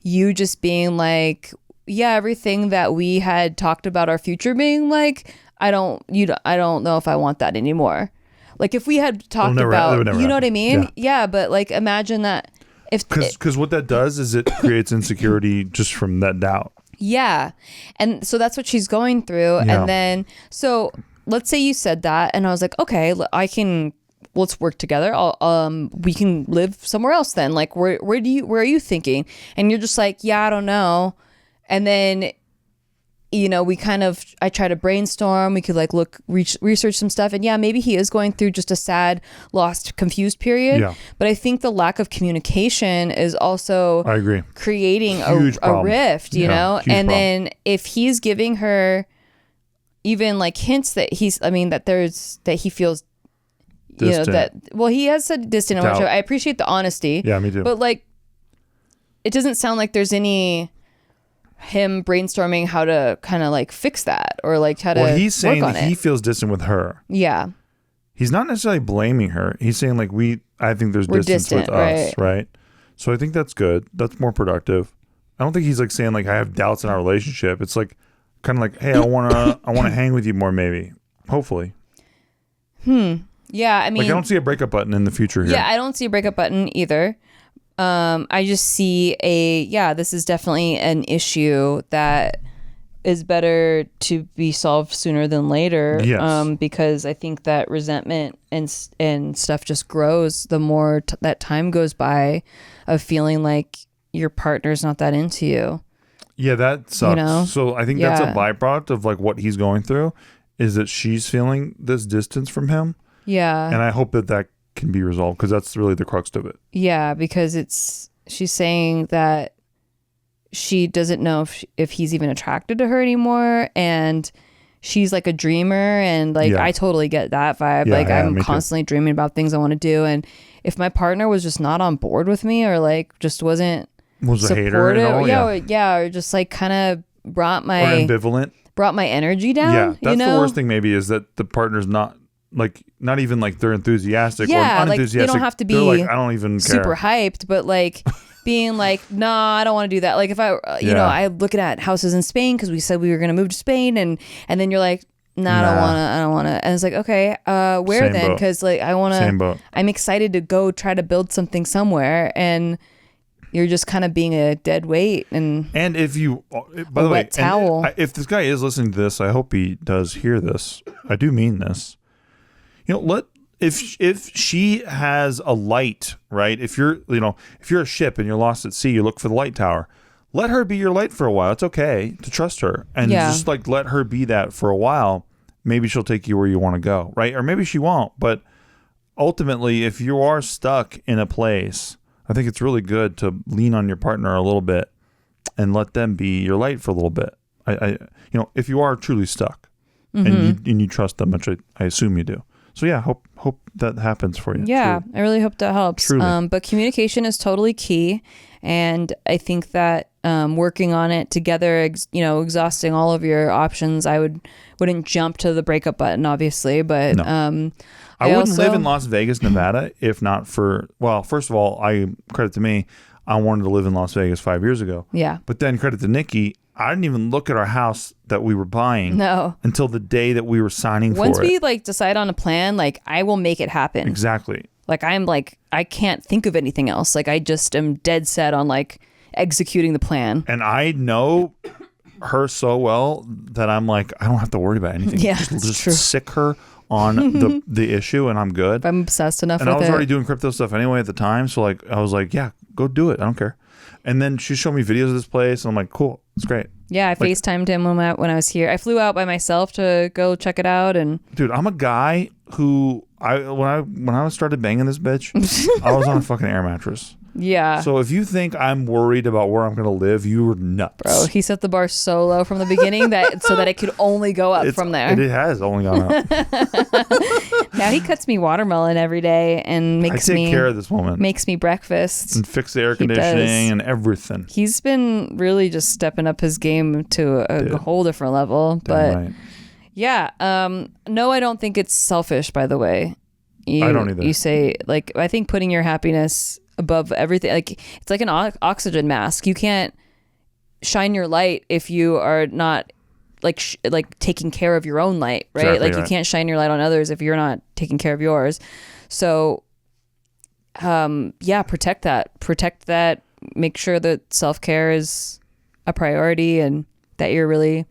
you just being like, yeah, everything that we had talked about our future being like, I don't know if I want that anymore. Like if we had talked
That
about,
would never
you know what I
happen.
mean? Yeah, but like imagine that if
Because what that does is it creates insecurity just from that doubt.
yeah. And so that's what she's going through.
Yeah.
And then, so let's say you said that and I was like, okay, let's work together. We can live somewhere else then. Like, where are you thinking? And you're just like, yeah, I don't know. And then, you know, I try to brainstorm. We could like research some stuff. And yeah, maybe he is going through just a sad, lost, confused period.
Yeah.
But I think the lack of communication is also
I agree.
creating
Huge
a
problem.
rift, you
Yeah,
know?
huge
And
problem.
then if he's giving her even like hints that that he feels, you know,
Distant.
that, well, he has said distant.
Doubt.
I appreciate the honesty.
Yeah, me too.
But like, it doesn't sound like there's him brainstorming how to kind of like fix that or like how to
Well, he's saying
work on
that he
it.
feels distant with her.
Yeah.
He's not necessarily blaming her. He's saying like I think there's
We're
distance with
distant,
us, right? So I think that's good. That's more productive. I don't think he's like saying like I have doubts in our relationship. It's like kind of like, hey, I wanna hang with you more, maybe, hopefully.
Yeah. I mean,
Like I don't see a breakup button in the future here.
yeah, I don't see a breakup button either. I just see this is definitely an issue that is better to be solved sooner than later.
Yes.
Because I think that resentment and stuff just grows the more that time goes by, of feeling like your partner's not that into you.
Yeah, that sucks.
You know?
So I think that's a
Yeah.
byproduct of like what he's going through, is that she's feeling this distance from him,
Yeah.
and I hope that can be resolved, because that's really the crux of it.
Yeah, because she's saying that she doesn't know if he's even attracted to her anymore, and she's like a dreamer, and like
Yeah.
I totally get that vibe.
Yeah,
like
yeah,
I'm
me too.
constantly dreaming about things I want to do, and if my partner was just not on board with me, or like just wasn't
Was a hater
supportive,
and all,
or just like kind of brought
or
my
ambivalent.
energy down.
Yeah, that's
you know?
the worst thing. Maybe is that the partner's not even like they're enthusiastic
Yeah,
or
like, they
unenthusiastic.
don't have to
They're
be
like, I don't even care.
super hyped, but like being like, nah, I don't want to do that. Like if I, you know,
Yeah.
I looking at houses in Spain because we said we were going to move to Spain, and then you're like, nah, I don't want to. And it's like, okay, where
Same
then?
boat.
Because like I want
Same
to,
boat.
I'm excited to go try to build something somewhere, and you're just kind of being a dead weight. And
And if you, by the way,
wet towel.
if this guy is listening to this, I hope he does hear this. I do mean this. You know, if she has a light, right? If you're a ship and you're lost at sea, you look for the light tower. Let her be your light for a while. It's okay to trust her, and
Yeah.
just like let her be that for a while. Maybe she'll take you where you want to go, right? Or maybe she won't. But ultimately, if you are stuck in a place, I think it's really good to lean on your partner a little bit and let them be your light for a little bit. If you are truly stuck, and you trust them, which I assume you do. So yeah, hope that happens for you.
yeah,
Truly.
I really hope that helps.
Truly.
But communication is totally key, and I think that working on it together, exhausting all of your options, I wouldn't jump to the breakup button, obviously, but
No. I wouldn't live in Las Vegas, Nevada, if not for, well, first of all, credit to me, I wanted to live in Las Vegas 5 years ago.
Yeah.
But then credit to Nikki, I didn't even look at our house that we were buying
No.
until the day that we were signing
Once
for it.
we like decide on a plan, like I will make it happen.
Exactly.
Like I can't think of anything else. Like I just am dead set on like executing the plan.
And I know her so well that I'm like, I don't have to worry about anything.
Yeah,
just
true.
sick her on the issue, and I'm good.
I'm obsessed enough
And
with
I was
it.
already doing crypto stuff anyway at the time, so like I was like, yeah, go do it. I don't care. And then she showed me videos of this place, and I'm like, cool, it's great.
Yeah, I FaceTimed him when I was here. I flew out by myself to go check it out, and
Dude, I'm a guy who when I started banging this bitch, I was on a fucking air mattress.
yeah.
So if you think I'm worried about where I'm gonna live, you're nuts,
Bro, he set the bar so low from the beginning so that it could only go up from there.
It has only gone up.
Now he cuts me watermelon every day and
I take care of this woman
makes me breakfast.
and fix the air
He
conditioning
does.
and everything.
He's been really just stepping up his game to a whole different level. But
Damn right.
yeah, no, I don't think it's selfish, by the way.
I don't either.
You say, like, I think putting your happiness above everything, like, it's like an oxygen mask. You can't shine your light if you are not like taking care of your own light, right?
Exactly
like you can't shine your light on others if you're not taking care of yours. So yeah, protect that, make sure that self-care is a priority and that you're really,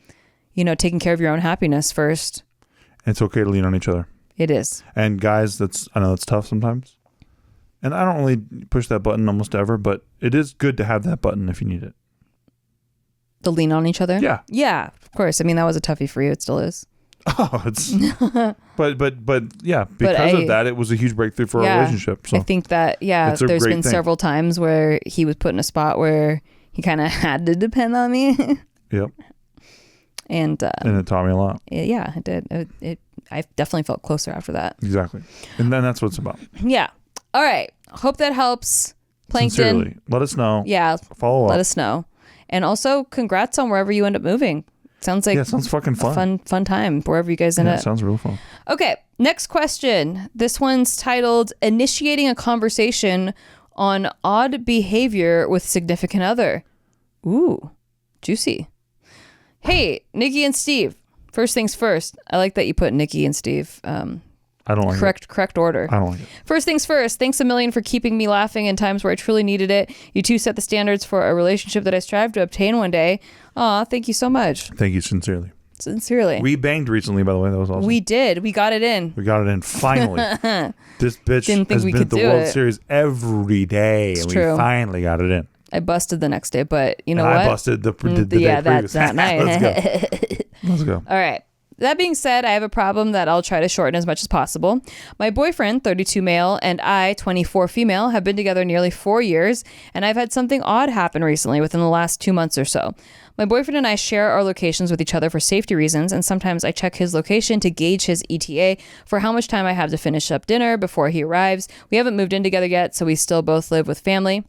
taking care of your own happiness first.
It's okay to lean on each other.
It is.
And guys, I know it's tough sometimes. And I don't really push that button almost ever, but it is good to have that button if you need it.
To lean on each other?
Yeah.
Yeah, of course. I mean, that was a toughie for you. It still is.
Oh, it's but yeah, because of that, it was a huge breakthrough for our relationship. So
I think that,
it's a
there's
great
been
thing.
several times where he was put in a spot where he kind of had to depend on me.
Yep.
And
it taught me a lot.
Yeah, it did. I definitely felt closer after that.
Exactly. And then that's what it's about.
Yeah. All right. Hope that helps. Plankton.
Sincerely. Let us know.
Yeah.
Follow up.
Let us know. And also, congrats on wherever you end up moving. Sounds like
sounds fucking fun.
Fun time wherever you guys end up.
It sounds real fun.
Okay. Next question. This one's titled "Initiating a Conversation on Odd Behavior with Significant Other." Ooh, juicy. Hey, Nikki and Steve. First things first. I like that you put Nikki and Steve.
I don't like it.
Correct order.
I don't like it.
First things first, thanks a million for keeping me laughing in times where I truly needed it. You two set the standards for a relationship that I strive to obtain one day. Aw, thank you so much.
Thank you sincerely.
Sincerely.
We banged recently, by the way. That was awesome.
We did. We got it in.
We got it in finally. This bitch
Didn't think
has
we
been
could
at the
do
World
it.
Series every day, and
true.
we finally got it in.
I busted the next day, but you know
And
what?
I busted the day previous.
that night.
Let's go.
All right. That being said, I have a problem that I'll try to shorten as much as possible. My boyfriend, 32 male, and I, 24 female, have been together nearly 4 years, and I've had something odd happen recently within the last 2 months or so. My boyfriend and I share our locations with each other for safety reasons, and sometimes I check his location to gauge his ETA for how much time I have to finish up dinner before he arrives. We haven't moved in together yet, so we still both live with family.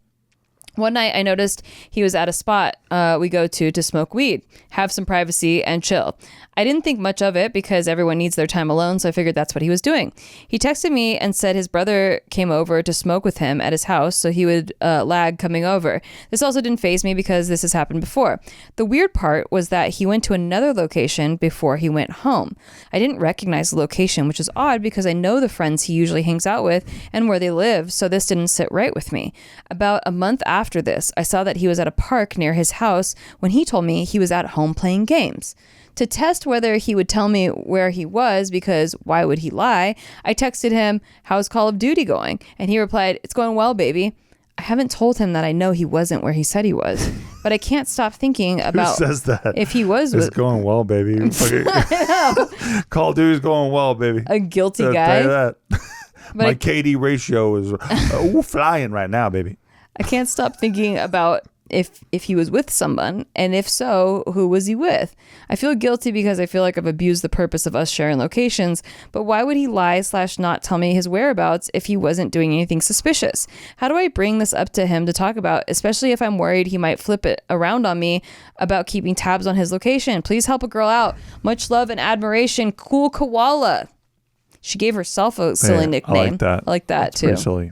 One night I noticed he was at a spot we go to smoke weed, have some privacy, and chill. I didn't think much of it because everyone needs their time alone, so I figured that's what he was doing. He texted me and said his brother came over to smoke with him at his house, so he would lag coming over. This also didn't faze me because this has happened before. The weird part was that he went to another location before he went home. I didn't recognize the location, which is odd because I know the friends he usually hangs out with and where they live, so this didn't sit right with me. About a month after this, I saw that he was at a park near his house when he told me he was at home playing games. To test whether he would tell me where he was, because why would he lie, I texted him, "How's Call of Duty going?" And he replied, "It's going well, baby." I haven't told him that I know he wasn't where he said he was, but I can't stop thinking about
Who says that?
if he was
It's going well, baby. Call of Duty's going well, baby.
a guilty
I'll
guy.
tell you that.
But
My KD ratio is flying right now, baby.
I can't stop thinking about if he was with someone, and if so, who was he with? I feel guilty because I feel like I've abused the purpose of us sharing locations, but why would he lie / not tell me his whereabouts if he wasn't doing anything suspicious? How do I bring this up to him to talk about, especially if I'm worried he might flip it around on me about keeping tabs on his location? Please help a girl out. Much love and admiration, Cool Koala. She gave herself a silly nickname.
I like that.
That's too.
Pretty silly.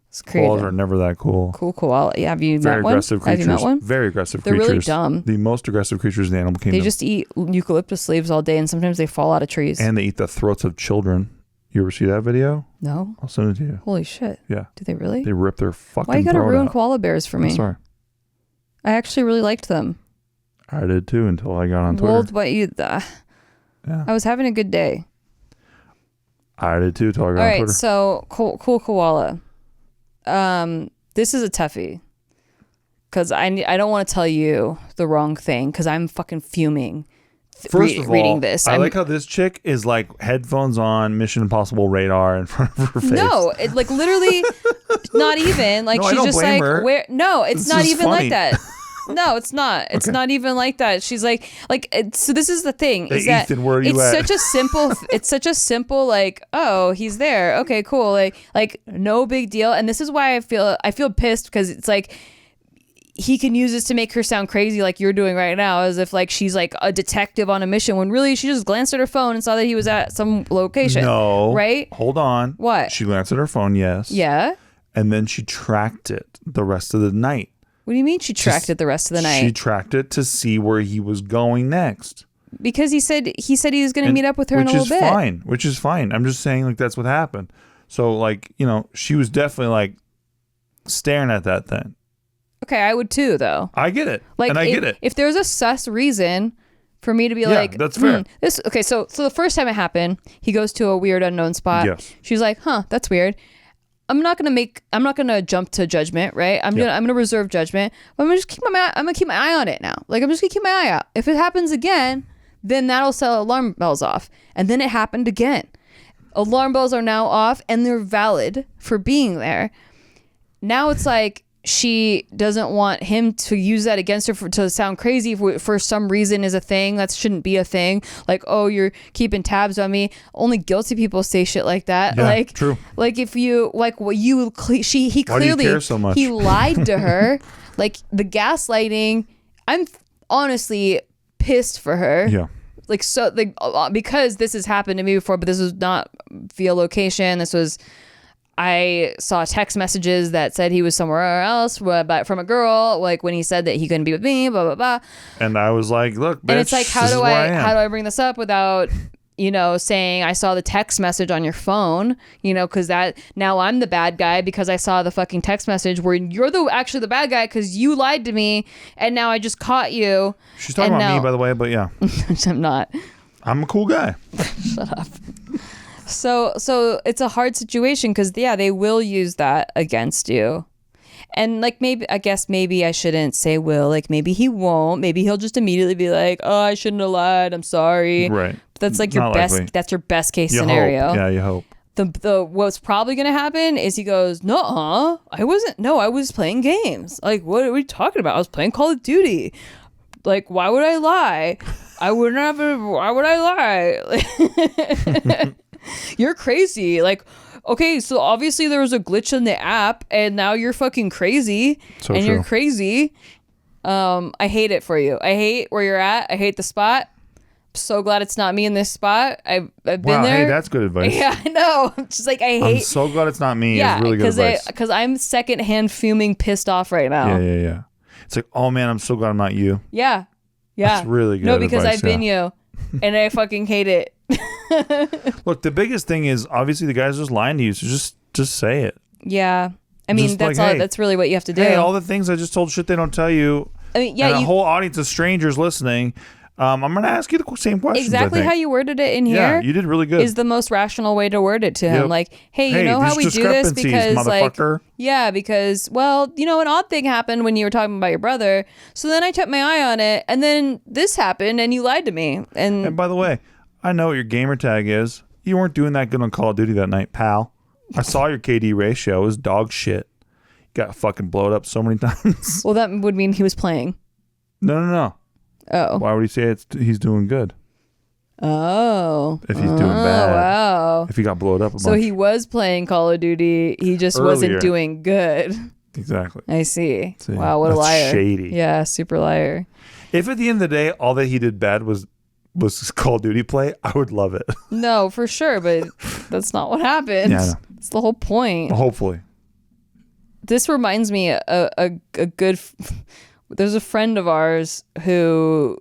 It's creative.
Koalas are never that cool.
Cool koala. Yeah, have you
Very
met one?
aggressive
Have
creatures.
you met one?
Very aggressive
They're
creatures.
really dumb.
The most aggressive creatures in the animal kingdom.
They just eat eucalyptus leaves all day, and sometimes they fall out of trees.
And they eat the throats of children. You ever see that video?
No?
I'll send it to you.
Holy shit.
Yeah.
Do they really?
They rip their fucking
Why you gotta
throat
ruin
out.
koala bears for me?
I'm sorry.
I actually really liked them.
I did too until I got on Twitter.
Well, but I was having a good day.
I did too until I got on
All right,
Twitter.
so cool koala. This is a toughie because I don't want to tell you the wrong thing because I'm fucking fuming.
First of all,
reading this,
I like how this chick is like headphones on, Mission Impossible radar in front of her face.
No, it like literally not even like
No, I
she's
don't
just
blame
like
her.
where? No, it's
This
not
is
even
funny.
like that. No, it's not. It's
Okay.
not even like that. She's like so this is the thing
Hey,
is that
Ethan, where are you
it's
at?
such a simple it's such a simple like, oh, he's there. Okay, cool. Like no big deal. And this is why I feel pissed because it's like he can use this to make her sound crazy like you're doing right now, as if like she's like a detective on a mission when really she just glanced at her phone and saw that he was at some location.
No.
Right?
Hold on.
What?
She glanced at her phone, yes.
Yeah.
And then she tracked it the rest of the night.
What do you mean she tracked it the rest of the night?
She tracked it to see where he was going next.
Because he said he was going to meet up with her in a little bit.
Which is fine. I'm just saying like that's what happened. So like, she was definitely like staring at that thing.
Okay, I would too, though.
I get it.
Like,
and I get it.
If there's a sus reason for me to be like,
that's fair.
This okay. So the first time it happened, he goes to a weird unknown spot.
Yes.
She's like, huh, that's weird. I'm not gonna jump to judgment, right? I'm gonna reserve judgment. But I'm gonna keep my eye on it now. Like I'm just gonna keep my eye out. If it happens again, then that'll set alarm bells off. And then it happened again. Alarm bells are now off, and they're valid for being there. Now it's like she doesn't want him to use that against her to sound crazy for some reason is a thing that shouldn't be a thing. Like, oh, you're keeping tabs on me. Only guilty people say shit like that.
Yeah,
like,
true.
Like if you like what he
Why do you
clearly
care so much?
he lied to her. Like the gaslighting. I'm honestly pissed for her.
Yeah.
Like so, like because this has happened to me before, but this was not via location. This was. I saw text messages that said he was somewhere else, but from a girl, like when he said that he couldn't be with me, blah, blah, blah.
And I was like, look, bitch,
And it's like,
this is where I am.
how do I bring this up without, saying I saw the text message on your phone, because that now I'm the bad guy because I saw the fucking text message where you're actually the bad guy because you lied to me. And now I just caught you.
She's talking about me, by the way, but yeah.
I'm not.
I'm a cool guy.
Shut up. So it's a hard situation because they will use that against you. And like maybe I shouldn't say will, like maybe he won't. Maybe he'll just immediately be like, oh, I shouldn't have lied. I'm sorry.
Right.
But that's like your
Not
best.
likely.
That's your best case
You
scenario.
hope. Yeah, you hope.
The what's probably gonna happen is he goes, no, I wasn't. No, I was playing games. Like what are we talking about? I was playing Call of Duty. Like why would I lie? I would never. Why would I lie? You're crazy. Like, okay, so obviously there was a glitch in the app and now you're fucking crazy.
So
and
true.
you're crazy. I hate it for you. I hate where you're at. I hate the spot. I'm so glad it's not me in this spot. I've been
Wow,
there.
hey, that's good advice.
Yeah, I know. I'm just like, I
I'm
hate.
so glad it's not me.
Yeah,
It's really good advice.
because I'm secondhand fuming pissed off right now.
Yeah. It's like, oh man, I'm so glad I'm not you.
Yeah.
That's really good
No, because
advice,
I've been you and I fucking hate it.
Look, the biggest thing is obviously the guy's just lying to you, so just say it.
Yeah. I mean,
Just
that's
like,
all.
hey,
That's really what you have to do.
Hey, all the things I just told, shit they don't tell you.
I mean, yeah,
and a whole audience of strangers listening. I'm gonna ask you the same questions.
exactly
I think.
how you worded it in
Yeah,
here.
you did really good.
Is the most rational way to word it to him.
Yep.
Like, hey, you
Hey,
know how
these
we do this
discrepancies,
because like,
motherfucker.
yeah, because well, an odd thing happened when you were talking about your brother. So then I kept my eye on it, and then this happened, and you lied to me.
And by the way, I know what your gamer tag is. You weren't doing that good on Call of Duty that night, pal. I saw your KD ratio. It was dog shit. You got fucking blowed up so many times.
well, that would mean he was playing.
No.
Oh.
Why would he say he's doing good
Oh.
if he's doing bad?
Wow.
If he got blowed up a
So
bunch.
he was playing Call of Duty. He just
Earlier.
wasn't doing good.
Exactly.
I see.
See,
Wow, what a
that's
liar.
shady.
Yeah, super liar.
If at the end of the day all that he did bad was Call of Duty play, I would love it.
No, for sure, but that's not what happened.
Yeah, I know.
That's the whole point.
Hopefully.
This reminds me a good. There's a friend of ours who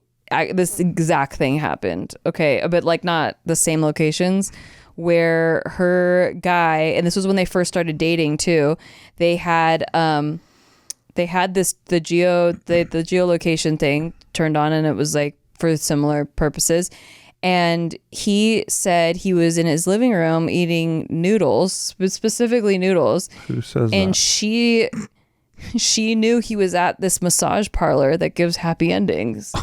this exact thing happened. Okay, but like not the same locations. Where her guy, and this was when they first started dating too. They had they had the geolocation thing turned on, and it was like for similar purposes. And he said he was in his living room eating noodles, specifically noodles.
Who says
and
that?
she knew he was at this massage parlor that gives happy endings.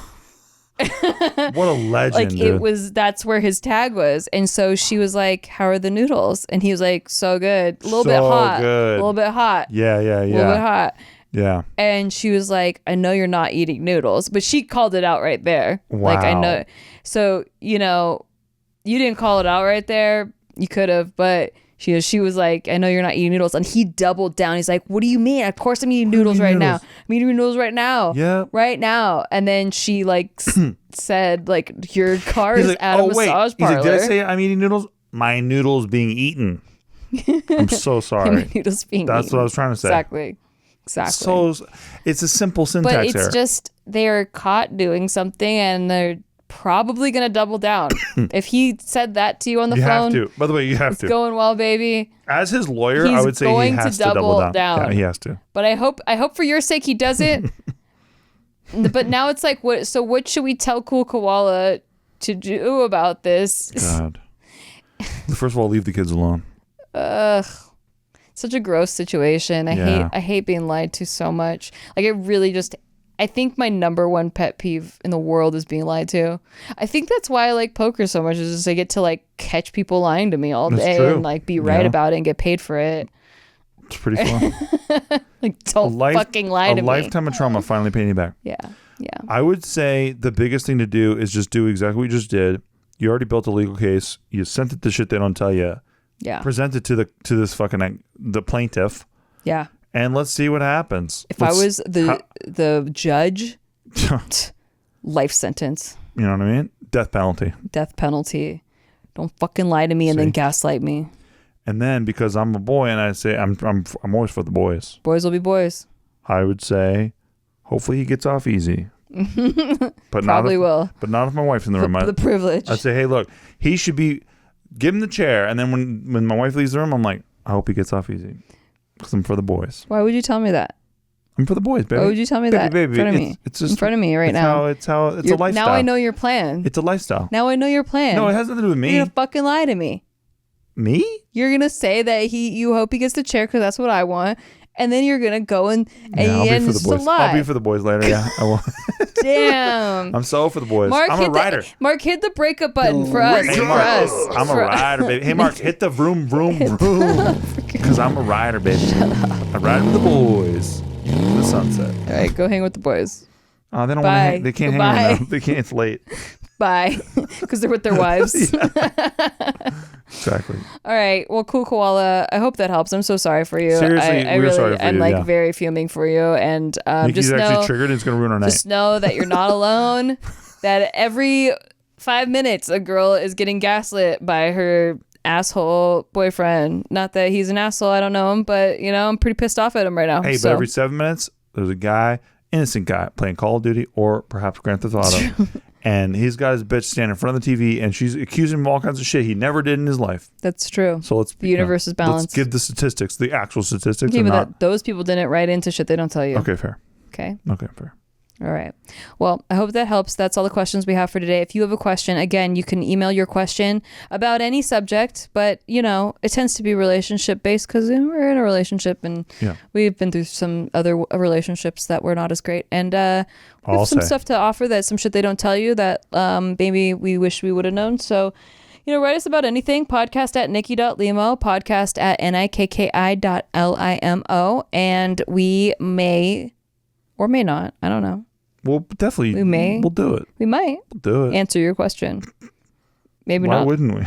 What a legend,
Like
dude.
that's where his tag was. And so she was like, how are the noodles? And he was like, so good. A little bit hot.
Good.
A little bit hot.
Yeah.
A little bit hot.
Yeah.
And she was like, I know you're not eating noodles, but she called it out right there. Like, I
Wow.
know. So, you didn't call it out right there. You could have, but she was like, I know you're not eating noodles. And he doubled down. He's like, what do you mean? Of course I'm eating noodles right now. I'm eating noodles right now.
Yeah.
Right now. And then she like said, like, your car is at a massage parlor.
He's like, did I say I'm eating noodles? My noodles being eaten. I'm so sorry.
Noodles being
That's
eaten.
what I was trying to say.
Exactly.
So it's a simple syntax
But it's
error.
just they're caught doing something and they're probably going to double down. If he said that to you on the
you
phone,
have to. By the way, you have to.
going well, baby.
As his lawyer,
He's
I would say he
going to
has to double
double down.
Yeah, he has to.
But I hope for your sake he doesn't. But now it's like, what should we tell Cool Koala to do about this?
God. First of all, leave the kids alone.
Ugh. Such a gross situation. I hate being lied to so much. Like, it really just, I think my number one pet peeve in the world is being lied to. I think that's why I like poker so much, is just I get to like catch people lying to me all day
true.
and like be right about it and get paid for it.
It's pretty fun.
Like, don't fucking lie to
A
me.
lifetime of trauma finally paying you back.
Yeah.
I would say the biggest thing to do is just do exactly what you just did. You already built a legal case. You sent it to shit they don't tell you.
Yeah.
Present it to this fucking the plaintiff.
Yeah.
And let's see what happens.
If I was the judge, life sentence,
you know what I mean? Death penalty.
death penalty. Don't fucking lie to me and then gaslight me.
And then because I'm a boy and I say I'm always for the boys.
Boys will be boys.
I would say, hopefully he gets off easy. But
Probably will.
But not if my wife's in the room.
The privilege.
I'd say, hey, look, he should be. Give him the chair, and then when my wife leaves the room, I'm like, I hope he gets off easy, because I'm for the boys.
Why would you tell me that?
I'm for the boys, baby.
Why would you tell me that in front of me?
It's just
in front of me right now.
It's a lifestyle.
Now I know your plan.
It's a lifestyle.
Now I know your plan.
No, it has nothing to do with me.
You're gonna fucking lie to me.
Me?
You're gonna say that you hope he gets the chair because that's what I want, and then you're gonna go and
I'll be for
it's
the
just a
boys.
lie.
I'll be for the boys later. Yeah, I will.
Damn.
I'm so for the boys. I'm a rider.
Mark, hit the breakup button for us.
Hey,
For
Mark,
us.
I'm a rider, baby. Hey, Mark, hit the vroom, vroom, vroom. Because I'm a rider, baby. I ride with the boys in the sunset.
All right, go hang with the boys.
Oh, they don't want to
Bye.
hang. They can't
Goodbye.
hang right now. They can't. It's late.
Bye. Because they're with their wives.
Exactly.
All right. Well, Cool Koala, I hope that helps. I'm so sorry for you.
Seriously,
I
we're
really,
sorry for
I'm
you,
like
yeah.
very fuming for you. And
Nikki's
just
actually
know,
triggered. It's going to ruin our night.
just know that you're not alone. That every 5 minutes, a girl is getting gaslit by her asshole boyfriend. Not that he's an asshole. I don't know him, but I'm pretty pissed off at him right now.
Hey,
so.
but every 7 minutes, there's a guy, innocent guy, playing Call of Duty or perhaps Grand Theft Auto. And he's got his bitch standing in front of the TV and she's accusing him of all kinds of shit he never did in his life.
That's true.
So
the universe is balanced.
Let's give the statistics, the actual statistics.
Okay,
and
but
not,
those people didn't write into shit they don't tell you.
Okay, fair.
Okay.
Okay, fair.
All right. Well, I hope that helps. That's all the questions we have for today. If you have a question, again, you can email your question about any subject, but it tends to be relationship based because we're in a relationship and we've been through some other relationships that were not as great. And we have some stuff to offer that some shit they don't tell you that maybe we wish we would have known. So, write us about anything. Podcast at nikki.limo, podcast at nikki.limo. And we may or may not, I don't know.
Well, definitely. We'll do it.
We might.
We'll do it.
Answer your question. Maybe
Why
not.
Why wouldn't we?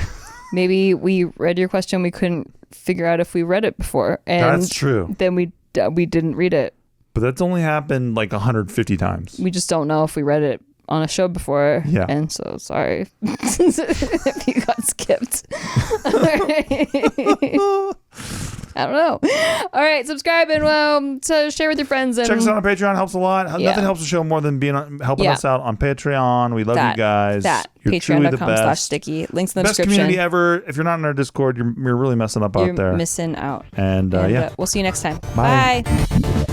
Maybe we read your question. We couldn't figure out if we read it before. And
that's true.
Then we didn't read it.
But that's only happened like 150 times.
We just don't know if we read it on a show before.
Yeah.
And so sorry if you got skipped. I don't know. All right, subscribe and so share with your friends. And
check us out on Patreon. Helps a lot.
Yeah.
Nothing helps the show more than helping us out on Patreon. We love you guys. You're truly the best.
Patreon.com/sticky. Links in the
best
description.
Community ever. If you're not in our Discord, you're really messing up out there.
You're missing out.
And
we'll see you next time.
Bye.
Bye.